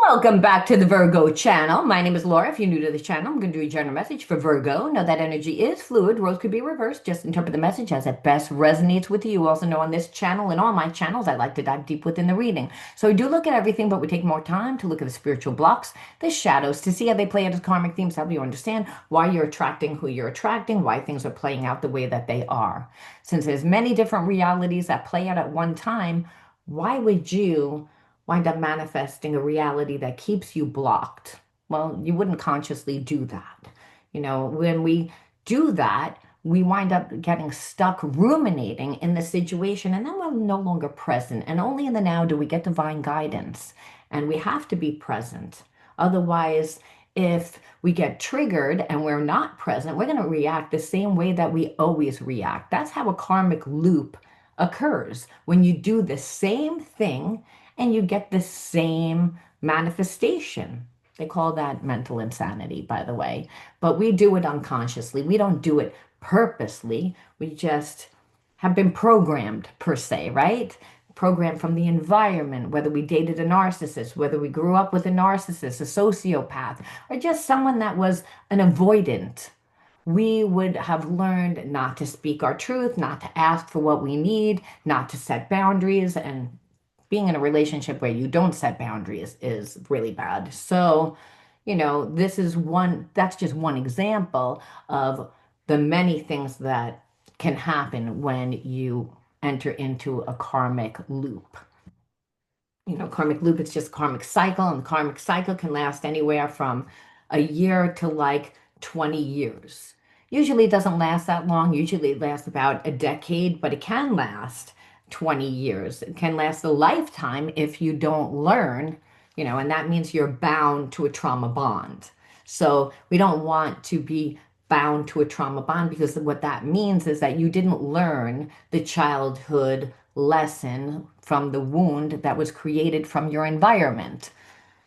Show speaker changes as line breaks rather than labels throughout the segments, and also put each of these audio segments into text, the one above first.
Welcome back to the Virgo channel. My name is Laura. If you're new to the channel, I'm going to do a general message for Virgo. Know that energy is fluid. Roles could be reversed. Just interpret the message as it best resonates with you. Also know on this channel and all my channels, I like to dive deep within the reading. So we do look at everything, but we take more time to look at the spiritual blocks, the shadows, to see how they play out as karmic themes, help you understand why you're attracting who you're attracting, why things are playing out the way that they are. Since there's many different realities that play out at one time, why would you wind up manifesting a reality that keeps you blocked? Well, you wouldn't consciously do that. When we do that, we wind up getting stuck ruminating in the situation, and then we're no longer present. And only in the now do we get divine guidance. And we have to be present. Otherwise, if we get triggered and we're not present, we're going to react the same way that we always react. That's how a karmic loop occurs. When you do the same thing and you get the same manifestation. They call that mental insanity, by the way. But we do it unconsciously. We don't do it purposely. We just have been programmed, per se, right? Programmed from the environment, whether we dated a narcissist, whether we grew up with a narcissist, a sociopath, or just someone that was an avoidant. We would have learned not to speak our truth, not to ask for what we need, not to set boundaries, and being in a relationship where you don't set boundaries is really bad. So, that's just one example of the many things that can happen when you enter into a karmic loop. Karmic loop, it's just karmic cycle, and the karmic cycle can last anywhere from a year to like 20 years. Usually it doesn't last that long. Usually it lasts about a decade, but it can last 20 years. It can last a lifetime if you don't learn, and that means you're bound to a trauma bond. So we don't want to be bound to a trauma bond, because what that means is that you didn't learn the childhood lesson from the wound that was created from your environment.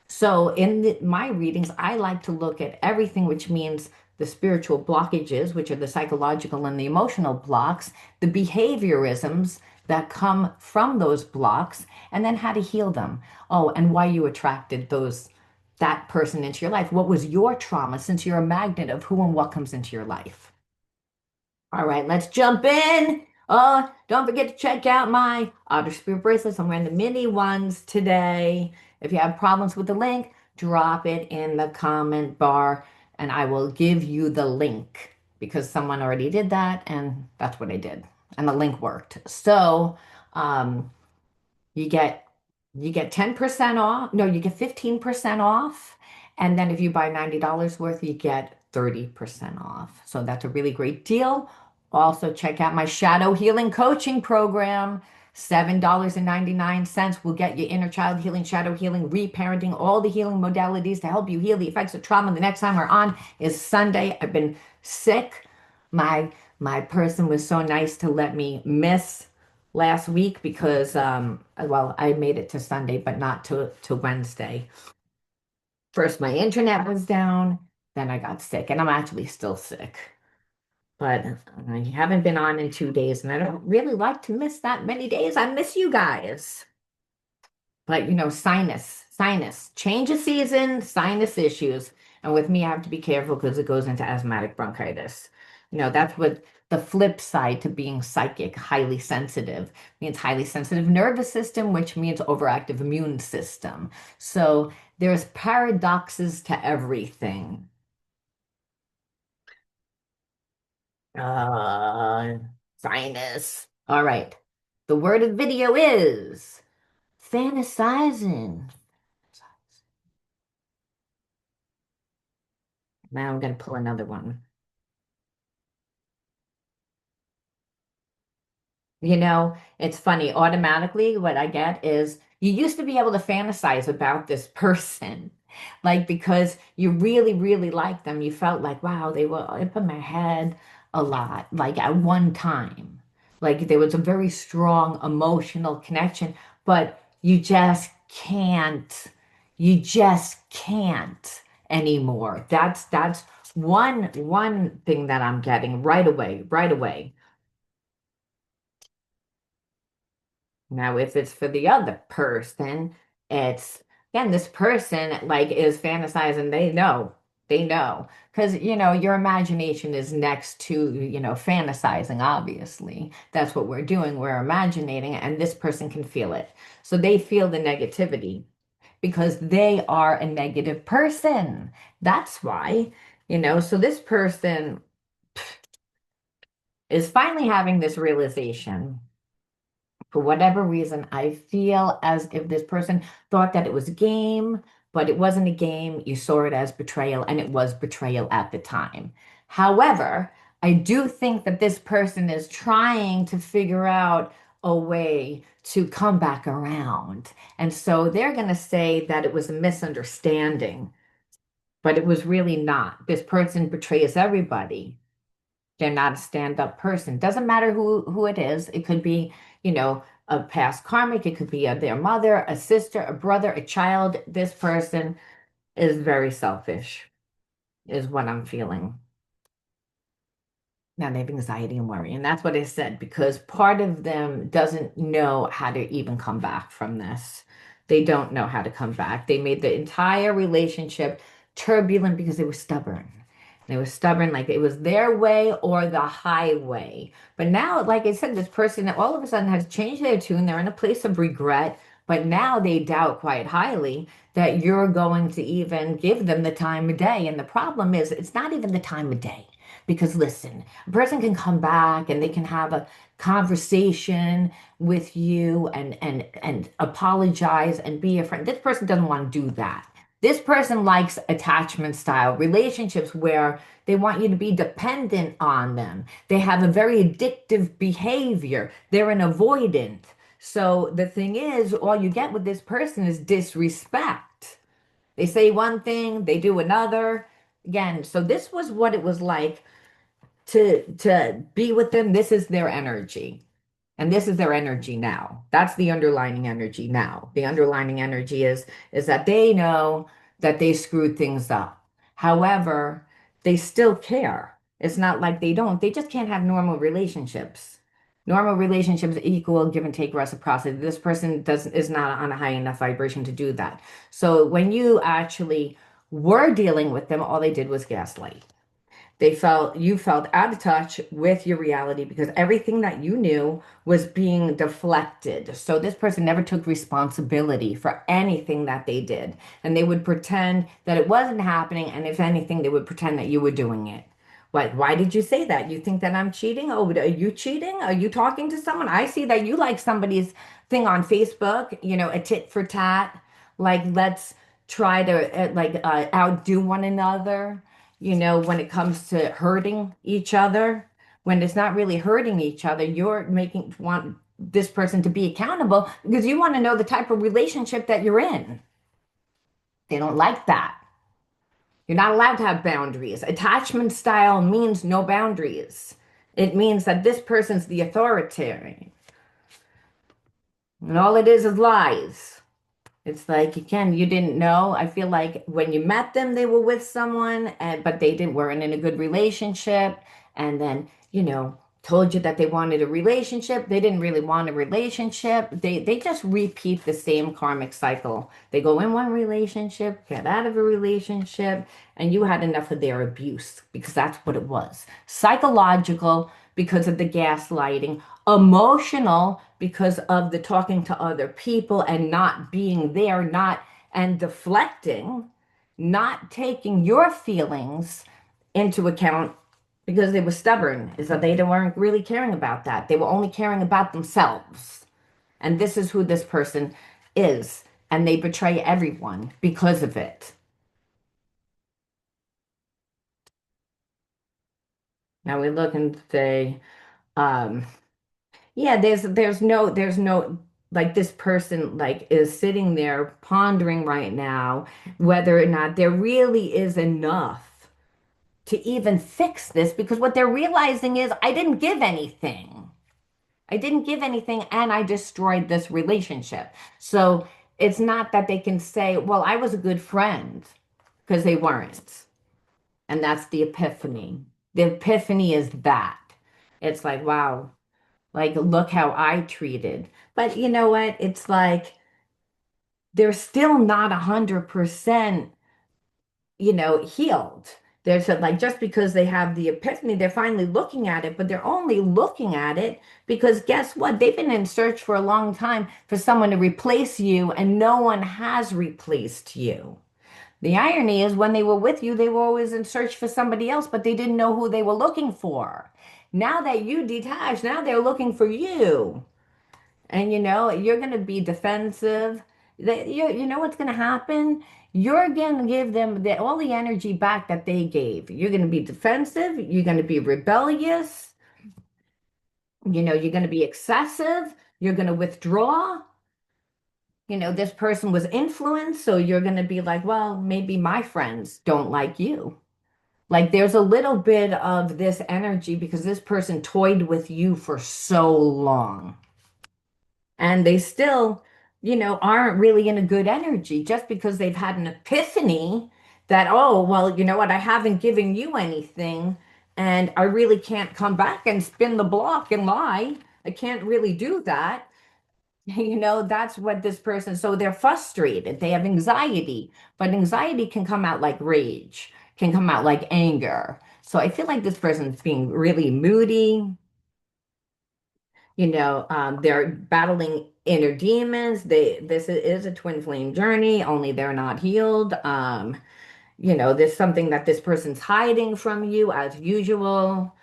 So in my readings, I like to look at everything, which means the spiritual blockages, which are the psychological and the emotional blocks, the behaviorisms that come from those blocks, and then how to heal them. Oh, and why you attracted that person into your life. What was your trauma, since you're a magnet of who and what comes into your life? All right, let's jump in. Oh, don't forget to check out my Otter Spirit bracelets. I'm wearing the mini ones today. If you have problems with the link, drop it in the comment bar and I will give you the link, because someone already did that and that's what I did. And the link worked. So, um, you get you get 10% off. No, you get 15% off. And then if you buy $90 worth, you get 30% off. So that's a really great deal. Also, check out my shadow healing coaching program. $7.99 will get you inner child healing, shadow healing, reparenting, all the healing modalities to help you heal the effects of trauma. The next time we're on is Sunday. I've been sick. My person was so nice to let me miss last week because well, I made it to Sunday but not to Wednesday. First my internet was down, then I got sick, and I'm actually still sick. But I haven't been on in 2 days, and I don't really like to miss that many days. I miss you guys. But sinus, change of season, sinus issues. And with me, I have to be careful because it goes into asthmatic bronchitis. That's what the flip side to being psychic, highly sensitive, means highly sensitive nervous system, which means overactive immune system. So there's paradoxes to everything. Uh, sinus. All right. The word of the video is fantasizing. Now I'm going to pull another one. It's funny. Automatically, what I get is you used to be able to fantasize about this person, like because you really, really liked them. You felt like, wow, they were up in my head a lot, like at one time. Like there was a very strong emotional connection, but you just can't anymore. That's one thing that I'm getting right away, right away. Now, if it's for the other person, it's, again, this person like is fantasizing. They know, because your imagination is next to fantasizing. Obviously, that's what we're doing. We're imagining, and this person can feel it. So they feel the negativity because they are a negative person. That's why, so this person is finally having this realization. For whatever reason, I feel as if this person thought that it was a game, but it wasn't a game. You saw it as betrayal, and it was betrayal at the time. However, I do think that this person is trying to figure out a way to come back around. And so they're going to say that it was a misunderstanding, but it was really not. This person betrays everybody. They're not a stand-up person. Doesn't matter who it is. It could be, a past karmic. It could be their mother, a sister, a brother, a child. This person is very selfish, is what I'm feeling. Now they have anxiety and worry. And that's what I said, because part of them doesn't know how to even come back from this. They don't know how to come back. They made the entire relationship turbulent because they were stubborn. They were stubborn, like it was their way or the highway. But now, like I said, this person all of a sudden has changed their tune. They're in a place of regret, but now they doubt quite highly that you're going to even give them the time of day. And the problem is, it's not even the time of day. Because listen, a person can come back and they can have a conversation with you and apologize and be a friend. This person doesn't want to do that. This person likes attachment style relationships where they want you to be dependent on them. They have a very addictive behavior. They're an avoidant. So the thing is, all you get with this person is disrespect. They say one thing, they do another. Again, so this was what it was like to be with them. This is their energy. And this is their energy now. That's the underlining energy now. The underlining energy is that they know that they screwed things up. However, they still care. It's not like they don't. They just can't have normal relationships. Normal relationships equal give and take reciprocity. This person doesn't is not on a high enough vibration to do that. So when you actually were dealing with them, all they did was gaslight. You felt out of touch with your reality because everything that you knew was being deflected. So this person never took responsibility for anything that they did. And they would pretend that it wasn't happening. And if anything, they would pretend that you were doing it. Like, why did you say that? You think that I'm cheating? Oh, are you cheating? Are you talking to someone? I see that you like somebody's thing on Facebook, a tit for tat. Like, let's try to outdo one another, when it comes to hurting each other. When it's not really hurting each other, you're making want this person to be accountable because you want to know the type of relationship that you're in. They don't like that. You're not allowed to have boundaries. Attachment style means no boundaries. It means that this person's the authoritarian. And all it is lies. It's like, again, you didn't know. I feel like when you met them, they were with someone, but they didn't weren't in a good relationship. And then, told you that they wanted a relationship. They didn't really want a relationship. They just repeat the same karmic cycle. They go in one relationship, get out of a relationship, and you had enough of their abuse because that's what it was. Psychological because of the gaslighting, emotional because of the talking to other people and not being there, not and deflecting, not taking your feelings into account because they were stubborn, is that they weren't really caring about that. They were only caring about themselves. And this is who this person is. And they betray everyone because of it. Now we look and say, um, yeah, there's no like this person like is sitting there pondering right now whether or not there really is enough to even fix this because what they're realizing is I didn't give anything. I didn't give anything and I destroyed this relationship. So it's not that they can say, well, I was a good friend because they weren't. And that's the epiphany. The epiphany is that. It's like, wow, like look how I treated. But you know what? It's like they're still not 100%, healed. There's like just because they have the epiphany, they're finally looking at it, but they're only looking at it because guess what? They've been in search for a long time for someone to replace you, and no one has replaced you. The irony is when they were with you, they were always in search for somebody else, but they didn't know who they were looking for. Now that you detach, now they're looking for you. And you're going to be defensive. You know what's going to happen? You're going to give them all the energy back that they gave. You're going to be defensive. You're going to be rebellious. You're going to be excessive. You're going to withdraw. This person was influenced. So you're going to be like, well, maybe my friends don't like you. Like there's a little bit of this energy because this person toyed with you for so long. And they still, aren't really in a good energy just because they've had an epiphany that, oh, well, you know what, I haven't given you anything, and I really can't come back and spin the block and lie. I can't really do that. That's what this person, so they're frustrated, they have anxiety, but anxiety can come out like rage, can come out like anger. So I feel like this person's being really moody. They're battling inner demons. This is a twin flame journey, only they're not healed. There's something that this person's hiding from you as usual.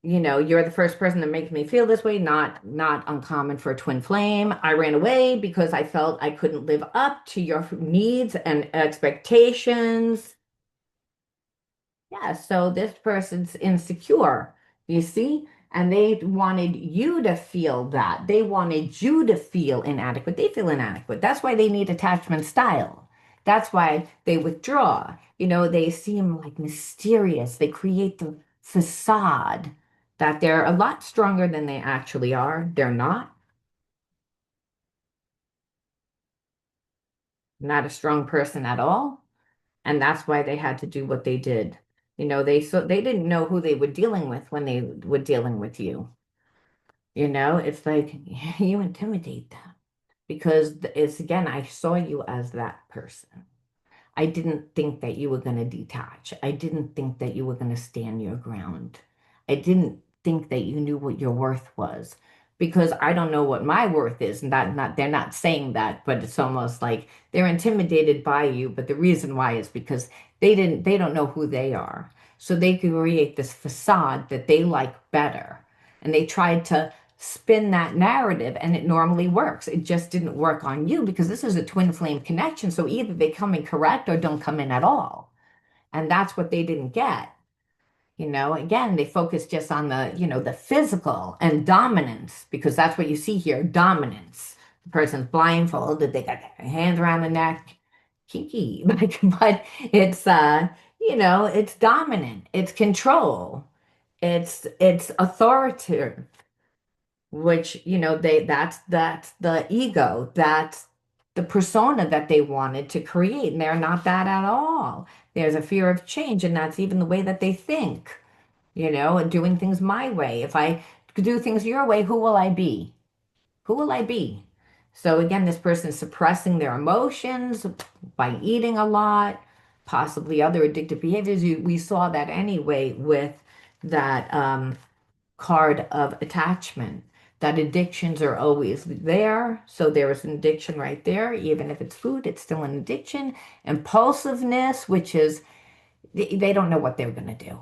You're the first person that makes me feel this way, not uncommon for a twin flame. I ran away because I felt I couldn't live up to your needs and expectations. Yeah, so this person's insecure, you see? And they wanted you to feel that. They wanted you to feel inadequate. They feel inadequate. That's why they need attachment style. That's why they withdraw. They seem like mysterious. They create the facade that they're a lot stronger than they actually are. They're not a strong person at all. And that's why they had to do what they did. They didn't know who they were dealing with when they were dealing with you. It's like you intimidate them because it's again, I saw you as that person. I didn't think that you were going to detach. I didn't think that you were going to stand your ground. I didn't think that you knew what your worth was because I don't know what my worth is. And not they're not saying that, but it's almost like they're intimidated by you. But the reason why is because they don't know who they are. So they create this facade that they like better. And they tried to spin that narrative and it normally works. It just didn't work on you because this is a twin flame connection. So either they come in correct or don't come in at all. And that's what they didn't get. Again, they focus just on the physical and dominance because that's what you see here, dominance. The person's blindfolded, they got their hands around the neck, kinky, like, but it's dominant, it's control, it's authoritative, which that's the ego, that's the persona that they wanted to create, and they're not that at all. There's a fear of change, and that's even the way that they think, and doing things my way. If I do things your way, who will I be? Who will I be? So again, this person is suppressing their emotions by eating a lot, possibly other addictive behaviors. We saw that anyway with that card of attachment, that addictions are always there. So there is an addiction right there. Even if it's food, it's still an addiction. Impulsiveness, which is they don't know what they're going to do.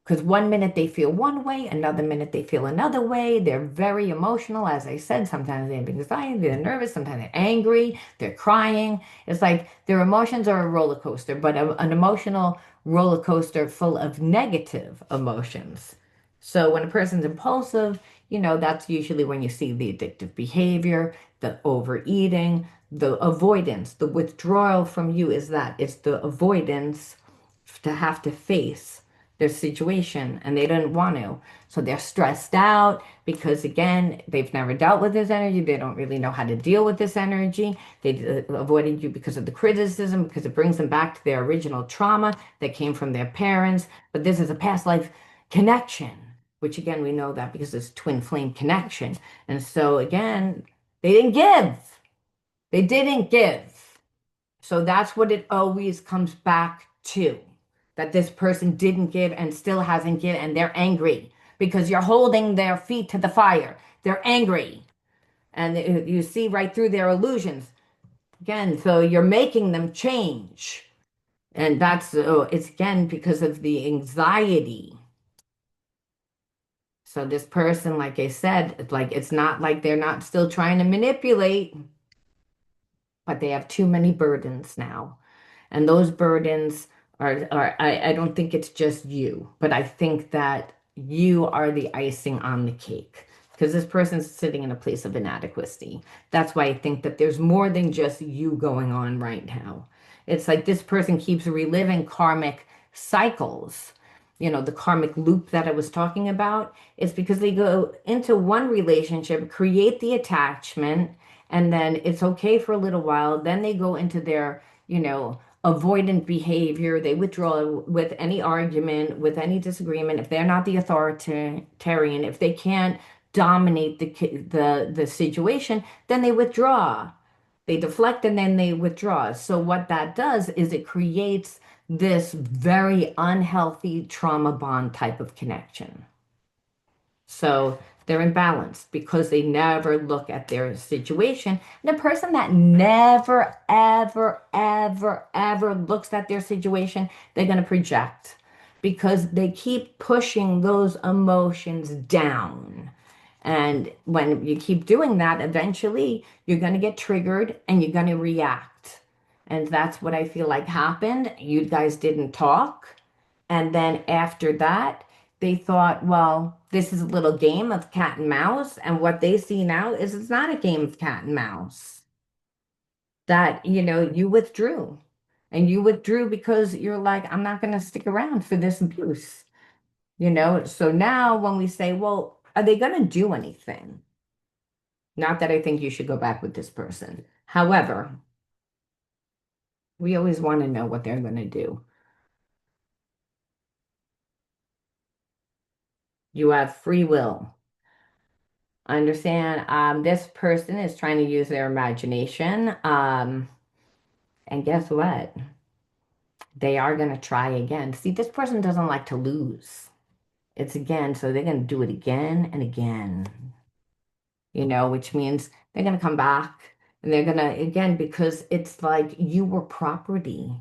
Because one minute they feel one way, another minute they feel another way. They're very emotional, as I said. Sometimes they have anxiety, they're nervous, sometimes they're angry, they're crying. It's like their emotions are a roller coaster, but an emotional roller coaster full of negative emotions. So when a person's impulsive, that's usually when you see the addictive behavior, the overeating, the avoidance, the withdrawal from you is that it's the avoidance to have to face their situation and they didn't want to. So they're stressed out because, again, they've never dealt with this energy. They don't really know how to deal with this energy. They avoided you because of the criticism, because it brings them back to their original trauma that came from their parents. But this is a past life connection, which, again, we know that because it's twin flame connection. And so, again, they didn't give. They didn't give. So that's what it always comes back to. That this person didn't give and still hasn't given, and they're angry because you're holding their feet to the fire. They're angry. And you see right through their illusions. Again, so you're making them change. And that's, it's again because of the anxiety. So this person, like I said, like it's not like they're not still trying to manipulate, but they have too many burdens now. And those burdens are I don't think it's just you, but I think that you are the icing on the cake because this person's sitting in a place of inadequacy. That's why I think that there's more than just you going on right now. It's like this person keeps reliving karmic cycles. The karmic loop that I was talking about is because they go into one relationship, create the attachment, and then it's okay for a little while. Then they go into their, avoidant behavior. They withdraw with any argument, with any disagreement. If they're not the authoritarian, if they can't dominate the situation, then they withdraw. They deflect and then they withdraw. So what that does is it creates this very unhealthy trauma bond type of connection. So they're imbalanced because they never look at their situation. And the person that never, ever, ever, ever looks at their situation, they're going to project because they keep pushing those emotions down. And when you keep doing that, eventually you're going to get triggered and you're going to react. And that's what I feel like happened. You guys didn't talk. And then after that, they thought, well, this is a little game of cat and mouse. And what they see now is it's not a game of cat and mouse. That, you withdrew. And you withdrew because you're like, I'm not going to stick around for this abuse. So now when we say, well, are they going to do anything? Not that I think you should go back with this person. However, we always want to know what they're going to do. You have free will. I understand. This person is trying to use their imagination. And guess what? They are going to try again. See, this person doesn't like to lose. It's again, so they're going to do it again and again, which means they're going to come back and they're going to, again, because it's like you were property.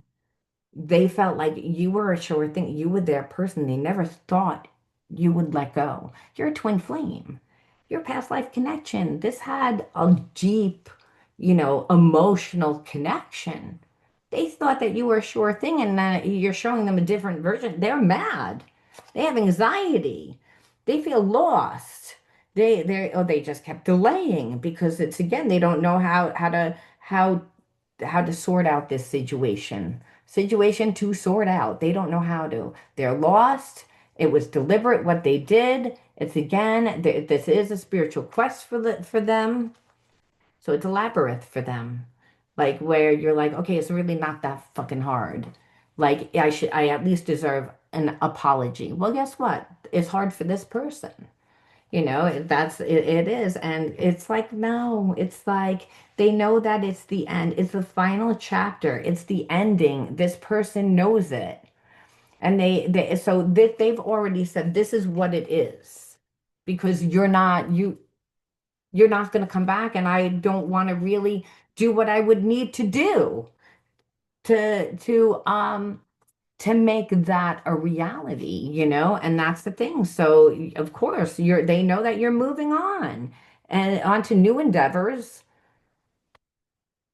They felt like you were a sure thing. You were their person. They never thought you would let go. You're a twin flame. Your past life connection. This had a deep, emotional connection. They thought that you were a sure thing and you're showing them a different version. They're mad. They have anxiety. They feel lost. They just kept delaying because it's again, they don't know how to sort out this situation to sort out. They don't know how to. They're lost. It was deliberate what they did. It's again, this is a spiritual quest for them. So it's a labyrinth for them. Like where you're like, okay, it's really not that fucking hard. Like I at least deserve an apology. Well, guess what? It's hard for this person. It is. And it's like, no, it's like they know that it's the end. It's the final chapter. It's the ending. This person knows it. And they've already said this is what it is. Because you're not going to come back and I don't want to really do what I would need to do to to um to make that a reality, and that's the thing. So of course they know that you're moving on and on to new endeavors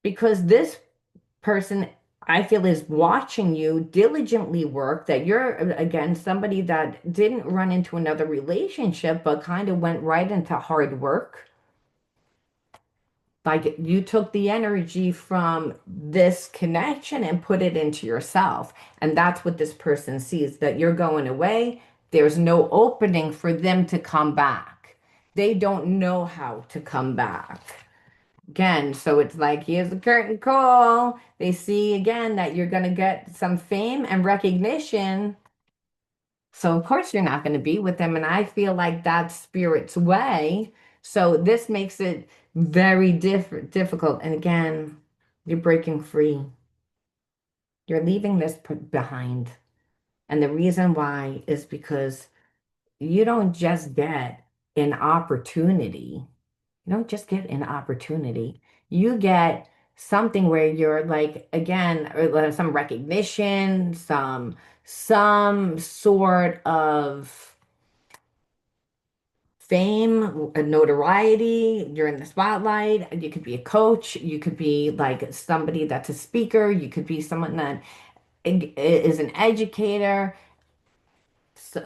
because this person I feel is watching you diligently work, that you're again somebody that didn't run into another relationship but kind of went right into hard work. Like you took the energy from this connection and put it into yourself. And that's what this person sees, that you're going away. There's no opening for them to come back. They don't know how to come back. Again, so it's like, here's the curtain call. They see again that you're going to get some fame and recognition. So of course you're not going to be with them. And I feel like that's spirit's way. So this makes it Very difficult. And again, you're breaking free. You're leaving this behind. And the reason why is because you don't just get an opportunity. You don't just get an opportunity. You get something where you're like, again, some recognition, some sort of fame, notoriety, you're in the spotlight. You could be a coach, you could be like somebody that's a speaker, you could be someone that is an educator,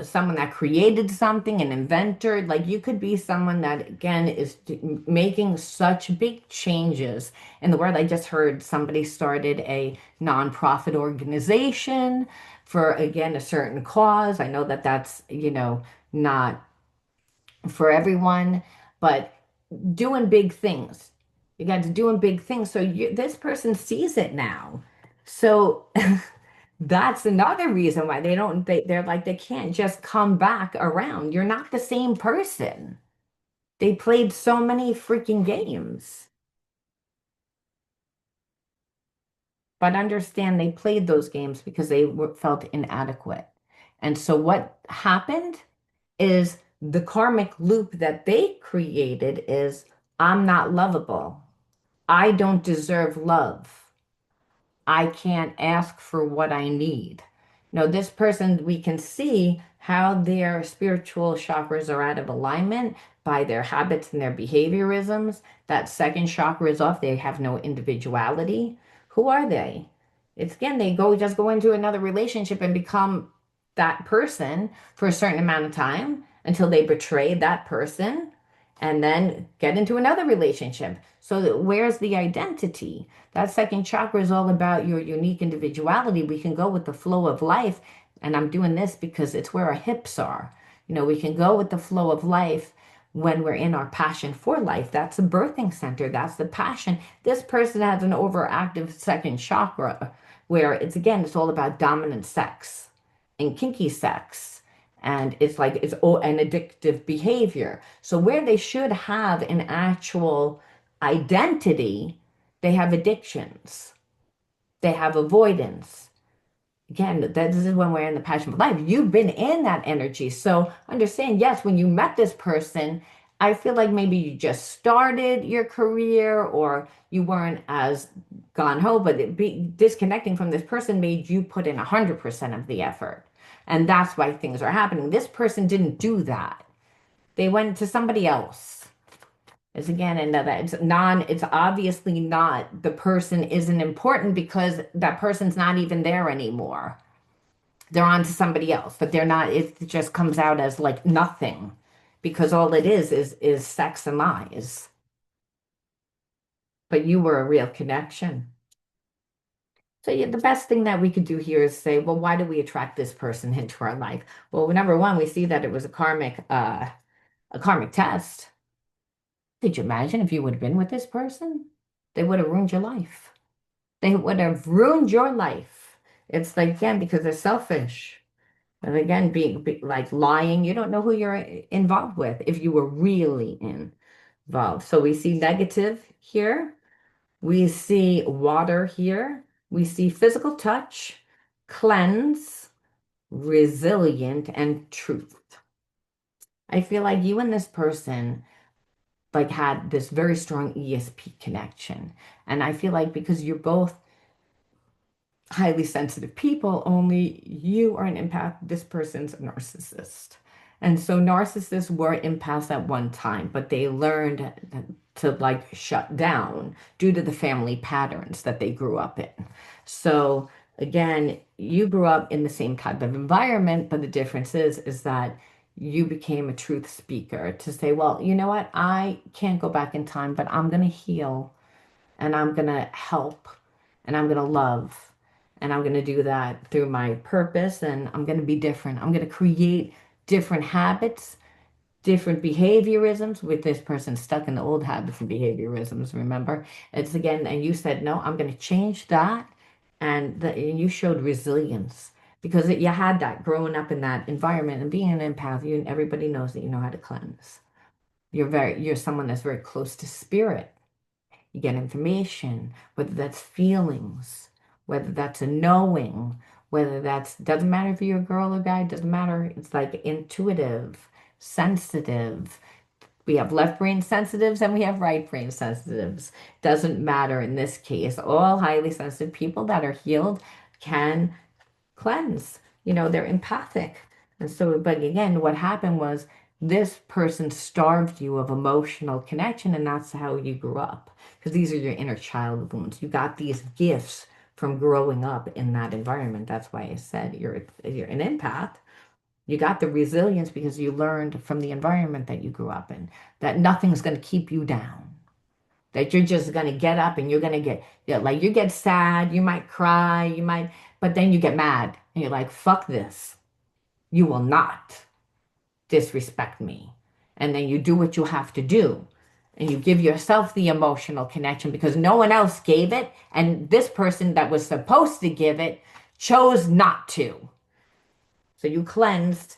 someone that created something, an inventor. Like you could be someone that, again, is making such big changes in the world. I just heard somebody started a nonprofit organization for, again, a certain cause. I know that that's, not for everyone, but doing big things. You got to doing big things. So this person sees it now. So that's another reason why they're like, they can't just come back around. You're not the same person. They played so many freaking games. But understand they played those games because they felt inadequate. And so what happened is the karmic loop that they created is I'm not lovable. I don't deserve love. I can't ask for what I need. This person, we can see how their spiritual chakras are out of alignment by their habits and their behaviorisms. That second chakra is off. They have no individuality. Who are they? It's again, they just go into another relationship and become that person for a certain amount of time until they betray that person and then get into another relationship. So where's the identity? That second chakra is all about your unique individuality. We can go with the flow of life. And I'm doing this because it's where our hips are. We can go with the flow of life when we're in our passion for life. That's the birthing center. That's the passion. This person has an overactive second chakra where it's, again, it's all about dominant sex and kinky sex. And it's like it's an addictive behavior. So where they should have an actual identity, they have addictions. They have avoidance. Again, this is when we're in the passion of life. You've been in that energy. So understand, yes, when you met this person, I feel like maybe you just started your career or you weren't as gone ho, but disconnecting from this person made you put in 100% of the effort. And that's why things are happening. This person didn't do that. They went to somebody else. It's again another, it's obviously not, the person isn't important because that person's not even there anymore. They're on to somebody else, but they're not, it just comes out as like nothing because all it is sex and lies. But you were a real connection. So yeah, the best thing that we could do here is say, well, why do we attract this person into our life? Well, number one, we see that it was a karmic test. Could you imagine if you would have been with this person? They would have ruined your life. They would have ruined your life. It's like, again, because they're selfish. And again, like lying, you don't know who you're involved with if you were really involved. So we see negative here. We see water here. We see physical touch, cleanse, resilient, and truth. I feel like you and this person like had this very strong ESP connection. And I feel like because you're both highly sensitive people, only you are an empath, this person's a narcissist. And so narcissists were empaths at one time, but they learned to like shut down due to the family patterns that they grew up in. So again, you grew up in the same type of environment, but the difference is that you became a truth speaker to say, well, you know what? I can't go back in time, but I'm going to heal and I'm going to help and I'm going to love and I'm going to do that through my purpose and I'm going to be different. I'm going to create different habits, different behaviorisms with this person stuck in the old habits and behaviorisms, remember? It's again, and you said, no, I'm going to change that. And you showed resilience because you had that growing up in that environment and being an empath, everybody knows that you know how to cleanse. You're someone that's very close to spirit. You get information, whether that's feelings, whether that's a knowing, whether that's, doesn't matter if you're a girl or guy, doesn't matter. It's like intuitive, sensitive. We have left brain sensitives and we have right brain sensitives. Doesn't matter in this case. All highly sensitive people that are healed can cleanse. They're empathic. And so, but again, what happened was this person starved you of emotional connection, and that's how you grew up. Because these are your inner child wounds. You got these gifts from growing up in that environment. That's why I said you're an empath. You got the resilience because you learned from the environment that you grew up in that nothing's going to keep you down. That you're just going to get up and you're going to get, yeah, like you get sad, you might cry, but then you get mad and you're like, fuck this. You will not disrespect me. And then you do what you have to do. And you give yourself the emotional connection because no one else gave it. And this person that was supposed to give it chose not to. So you cleansed.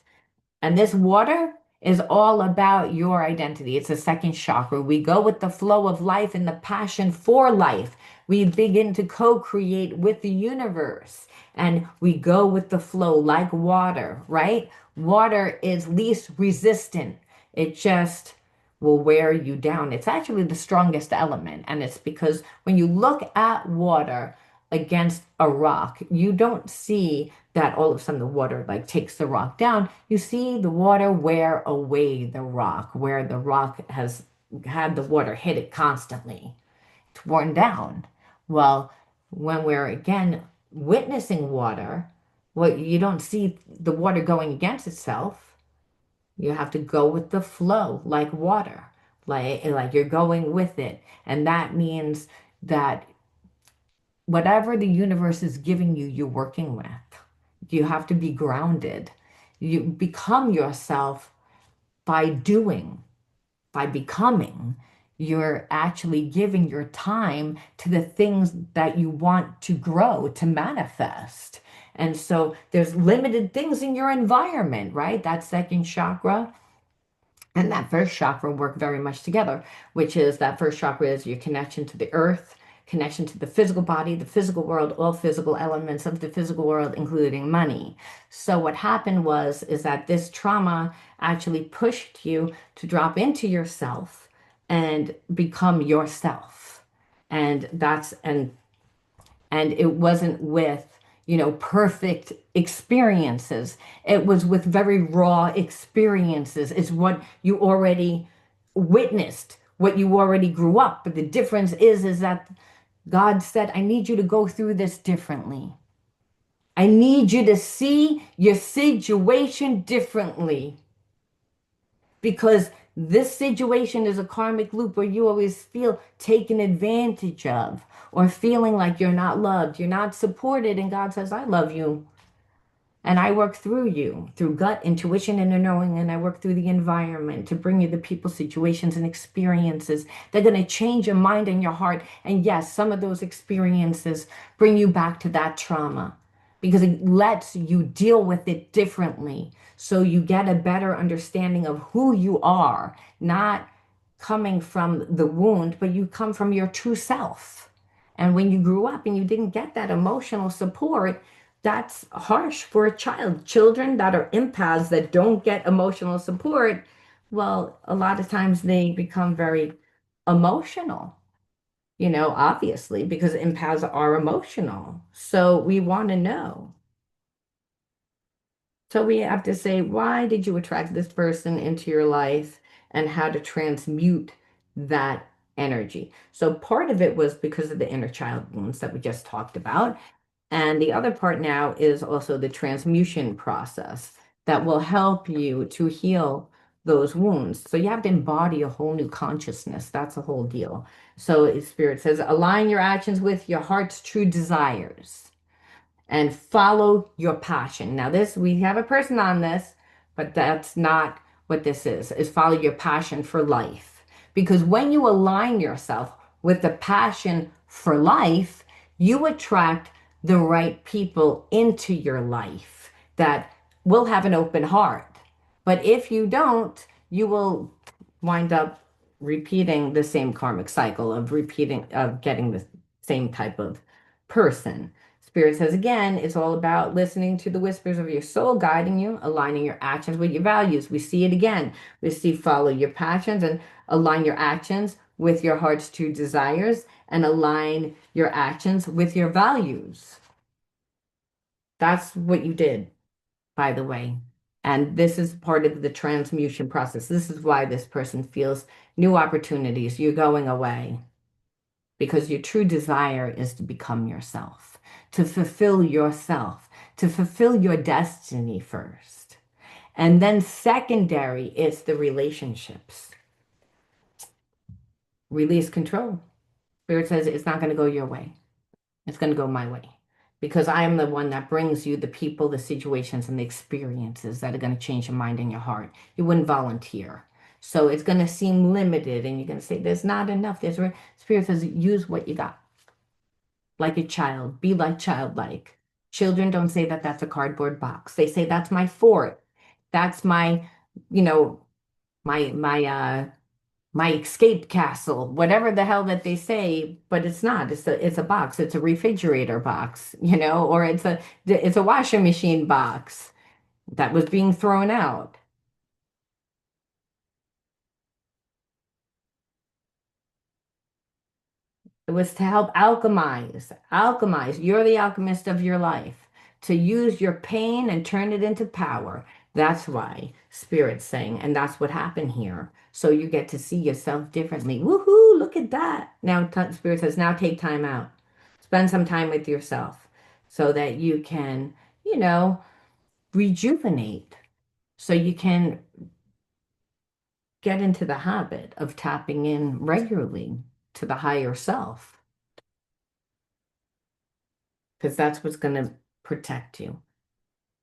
And this water is all about your identity. It's a second chakra. We go with the flow of life and the passion for life. We begin to co-create with the universe and we go with the flow like water, right? Water is least resistant. It just will wear you down. It's actually the strongest element. And it's because when you look at water against a rock, you don't see that all of a sudden the water like takes the rock down. You see the water wear away the rock, where the rock has had the water hit it constantly. It's worn down. Well, when we're again witnessing water, well, you don't see the water going against itself. You have to go with the flow like water, like you're going with it. And that means that whatever the universe is giving you, you're working with. You have to be grounded. You become yourself by doing, by becoming. You're actually giving your time to the things that you want to grow, to manifest. And so there's limited things in your environment, right? That second chakra and that first chakra work very much together, which is that first chakra is your connection to the earth, connection to the physical body, the physical world, all physical elements of the physical world, including money. So what happened is that this trauma actually pushed you to drop into yourself and become yourself. And it wasn't with perfect experiences. It was with very raw experiences. It's what you already witnessed, what you already grew up. But the difference is that God said, I need you to go through this differently. I need you to see your situation differently, because this situation is a karmic loop where you always feel taken advantage of or feeling like you're not loved, you're not supported. And God says, I love you. And I work through you, through gut, intuition, and knowing, and I work through the environment to bring you the people, situations, and experiences. They're going to change your mind and your heart. And yes, some of those experiences bring you back to that trauma because it lets you deal with it differently. So you get a better understanding of who you are, not coming from the wound, but you come from your true self. And when you grew up and you didn't get that emotional support, that's harsh for a child. Children that are empaths that don't get emotional support, well, a lot of times they become very emotional, obviously, because empaths are emotional. So we want to know. So we have to say, why did you attract this person into your life and how to transmute that energy? So part of it was because of the inner child wounds that we just talked about. And the other part now is also the transmutation process that will help you to heal those wounds. So you have to embody a whole new consciousness. That's a whole deal. So Spirit says, align your actions with your heart's true desires and follow your passion. Now, this, we have a person on this, but that's not what this is follow your passion for life. Because when you align yourself with the passion for life, you attract the right people into your life that will have an open heart. But if you don't, you will wind up repeating the same karmic cycle of getting the same type of person. Spirit says again, it's all about listening to the whispers of your soul, guiding you, aligning your actions with your values. We see it again. We see follow your passions and align your actions with your heart's true desires and align your actions with your values. That's what you did, by the way. And this is part of the transmutation process. This is why this person feels new opportunities. You're going away because your true desire is to become yourself, to fulfill your destiny first. And then secondary is the relationships. Release control. Spirit says it's not going to go your way. It's going to go my way because I am the one that brings you the people, the situations, and the experiences that are going to change your mind and your heart. You wouldn't volunteer. So it's going to seem limited, and you're going to say, there's not enough. Spirit says, use what you got. Like a child, be like childlike. Children don't say that that's a cardboard box. They say, that's my fort. That's my, you know, my my escape castle, whatever the hell that they say, but it's not. It's a box. It's a refrigerator box, or it's a washing machine box that was being thrown out. It was to help alchemize. Alchemize. You're the alchemist of your life. To use your pain and turn it into power. That's why Spirit's saying, and that's what happened here. So you get to see yourself differently. Woohoo, look at that. Now Spirit says, now take time out. Spend some time with yourself so that you can, you know, rejuvenate. So you can get into the habit of tapping in regularly to the higher self. Because that's what's going to protect you.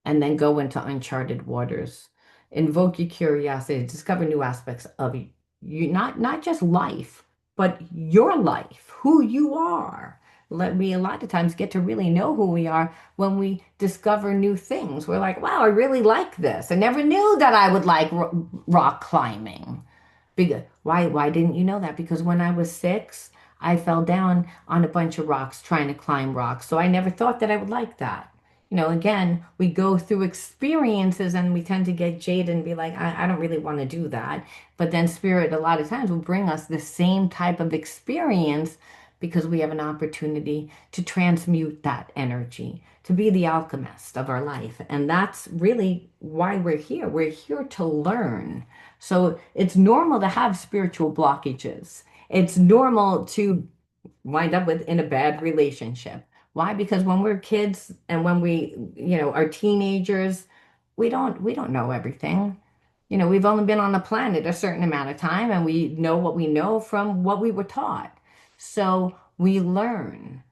And then go into uncharted waters. Invoke your curiosity, discover new aspects of you, not just life, but your life, who you are. We a lot of times get to really know who we are when we discover new things. We're like, wow, I really like this. I never knew that I would like rock climbing. Because why didn't you know that? Because when I was 6, I fell down on a bunch of rocks trying to climb rocks. So I never thought that I would like that. Again, we go through experiences and we tend to get jaded and be like, I don't really want to do that. But then Spirit, a lot of times, will bring us the same type of experience because we have an opportunity to transmute that energy, to be the alchemist of our life. And that's really why we're here. We're here to learn. So it's normal to have spiritual blockages. It's normal to wind up in a bad relationship. Why? Because when we're kids and when we, are teenagers, we don't know everything. We've only been on the planet a certain amount of time and we know what we know from what we were taught. So we learn.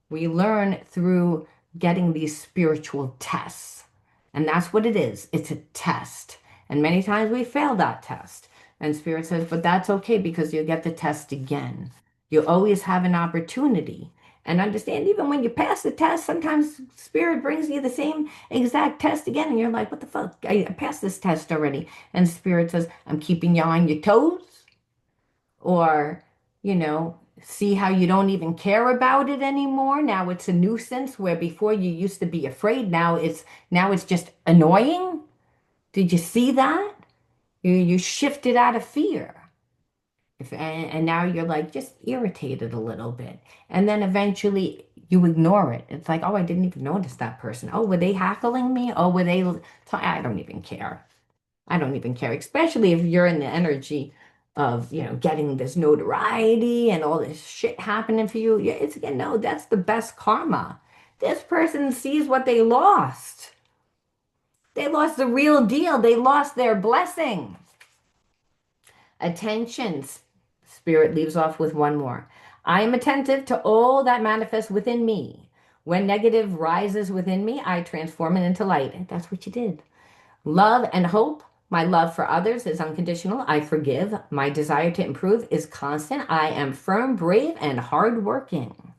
We learn through getting these spiritual tests. And that's what it is. It's a test. And many times we fail that test. And Spirit says, but that's okay because you'll get the test again. You'll always have an opportunity. And understand, even when you pass the test, sometimes Spirit brings you the same exact test again. And you're like, what the fuck? I passed this test already. And Spirit says, I'm keeping you on your toes. Or, see how you don't even care about it anymore. Now it's a nuisance where before you used to be afraid. Now it's just annoying. Did you see that? You shifted out of fear. And now you're like just irritated a little bit. And then eventually you ignore it. It's like, oh, I didn't even notice that person. Oh, were they hackling me? Oh, were they? I don't even care. I don't even care, especially if you're in the energy of, getting this notoriety and all this shit happening for you. Yeah, no, that's the best karma. This person sees what they lost. They lost the real deal. They lost their blessing. Attentions. Spirit leaves off with one more. I am attentive to all that manifests within me. When negative rises within me, I transform it into light. And that's what you did. Love and hope. My love for others is unconditional. I forgive. My desire to improve is constant. I am firm, brave, and hardworking.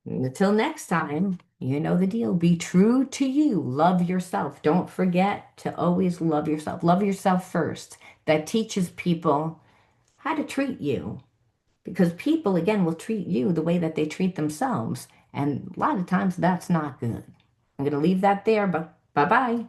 Until next time, you know the deal. Be true to you. Love yourself. Don't forget to always love yourself. Love yourself first. That teaches people how to treat you. Because people, again, will treat you the way that they treat themselves. And a lot of times that's not good. I'm going to leave that there, but bye bye.